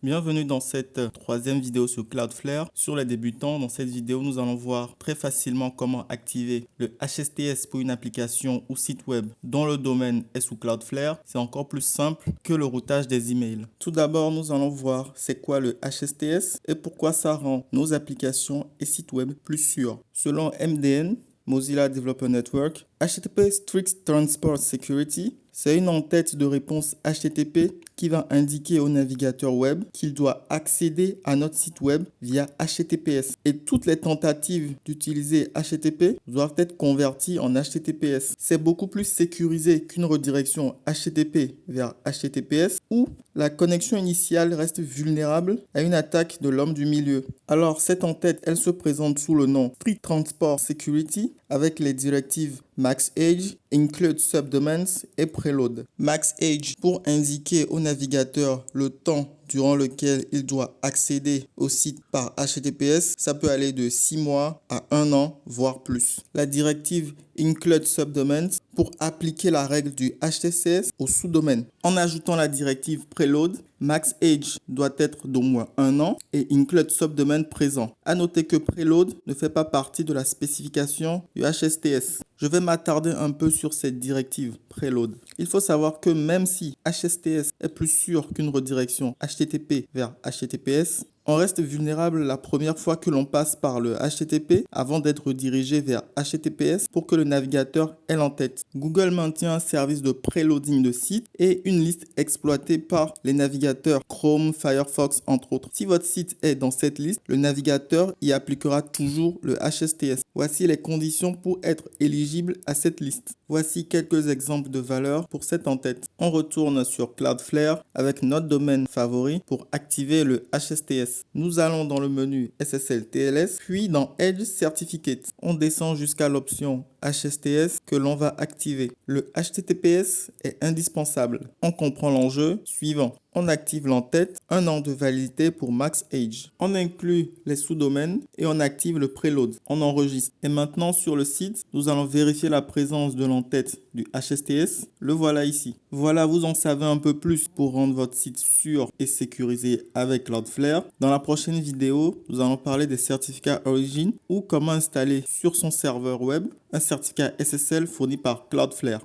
Bienvenue dans cette troisième vidéo sur Cloudflare. Sur les débutants, dans cette vidéo, nous allons voir très facilement comment activer le HSTS pour une application ou site web dont le domaine est sous Cloudflare. C'est encore plus simple que le routage des emails. Tout d'abord, nous allons voir c'est quoi le HSTS et pourquoi ça rend nos applications et sites web plus sûrs. Selon MDN, Mozilla Developer Network, HTTP Strict Transport Security, c'est une en-tête de réponse HTTP qui va indiquer au navigateur web qu'il doit accéder à notre site web via HTTPS. Et toutes les tentatives d'utiliser HTTP doivent être converties en HTTPS. C'est beaucoup plus sécurisé qu'une redirection HTTP vers HTTPS où la connexion initiale reste vulnérable à une attaque de l'homme du milieu. Alors cette en-tête, elle se présente sous le nom Strict Transport Security avec les directives max age, include subdomains et preload. Max age pour indiquer au navigateur le temps durant lequel il doit accéder au site par HTTPS, ça peut aller de 6 mois à 1 an, voire plus. La directive include subdomains pour appliquer la règle du HTTPS au sous-domaine. En ajoutant la directive preload, max age doit être d'au moins 1 an et include subdomain présent. À noter que preload ne fait pas partie de la spécification du HSTS. Je vais m'attarder un peu sur cette directive preload. Il faut savoir que même si HSTS est plus sûr qu'une redirection HTTP vers HTTPS, on reste vulnérable la première fois que l'on passe par le HTTP avant d'être redirigé vers HTTPS pour que le navigateur ait l'en-tête. Google maintient un service de preloading de sites et une liste exploitée par les navigateurs Chrome, Firefox entre autres. Si votre site est dans cette liste, le navigateur y appliquera toujours le HSTS. Voici les conditions pour être éligible à cette liste. Voici quelques exemples de valeurs pour cette en-tête. On retourne sur Cloudflare avec notre domaine favori pour activer le HSTS. Nous allons dans le menu SSL TLS, puis dans Edge Certificate. On descend jusqu'à l'option HSTS que l'on va activer. Le HTTPS est indispensable. On comprend l'enjeu suivant. On active l'en-tête, 1 an de validité pour max age. On inclut les sous-domaines et on active le preload. On enregistre. Et maintenant sur le site, nous allons vérifier la présence de l'en-tête du HSTS. Le voilà ici. Voilà, vous en savez un peu plus pour rendre votre site sûr et sécurisé avec Cloudflare. Dans la prochaine vidéo, nous allons parler des certificats Origin ou comment installer sur son serveur web un certificat SSL fourni par Cloudflare.